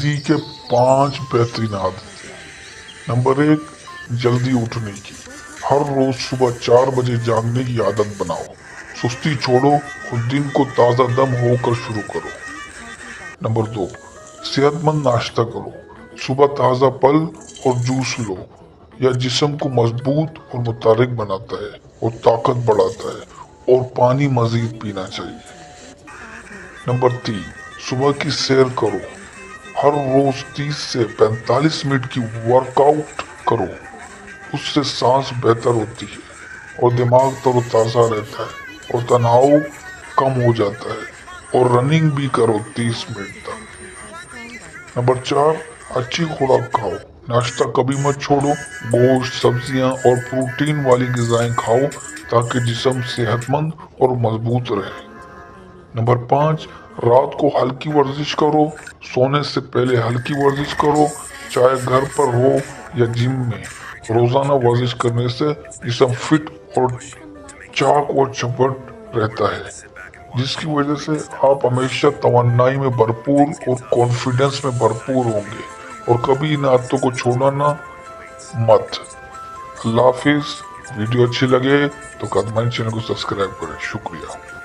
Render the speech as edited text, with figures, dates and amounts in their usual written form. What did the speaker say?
जिंदगी के 5 बेहतरीन आदतें। नंबर 1, जल्दी उठने की। हर रोज सुबह 4 बजे जागने की आदत बनाओ। सुस्ती छोड़ो और दिन को ताजा दम होकर शुरू करो। नंबर 2, सेहतमंद नाश्ता करो। सुबह ताजा फल और जूस लो। यह जिस्म को मजबूत और मुतारिक बनाता है और ताकत बढ़ाता है, और पानी मजीद पीना चाहिए। नंबर 3, सुबह की सैर करो। हर रोज 30 से 45 मिनट की वर्कआउट करो। उससे सांस बेहतर होती है और दिमाग तरोताजा रहता है और तनाव कम हो जाता है। और रनिंग भी करो 30 मिनट तक। नंबर 4, अच्छी खुराक खाओ। नाश्ता कभी मत छोड़ो। गोश्त, सब्जियां और प्रोटीन वाली ग़िज़ाएं खाओ ताकि जिस्म सेहतमंद और मजबूत रहे। नंबर 5, रात को हल्की वर्जिश करो। सोने से पहले हल्की वर्जिश करो, चाहे घर पर हो या जिम में। रोजाना वर्जिश करने से जिस्म फिट और चाक और चौपट रहता है, जिसकी वजह से आप हमेशा तवन्नाई में भरपूर और कॉन्फिडेंस में भरपूर होंगे। और कभी इन आदतों को छोड़ना मत। अल्लाह हाफिज। वीडियो अच्छी लगे तो कदमन चैनल को सब्सक्राइब करें। शुक्रिया।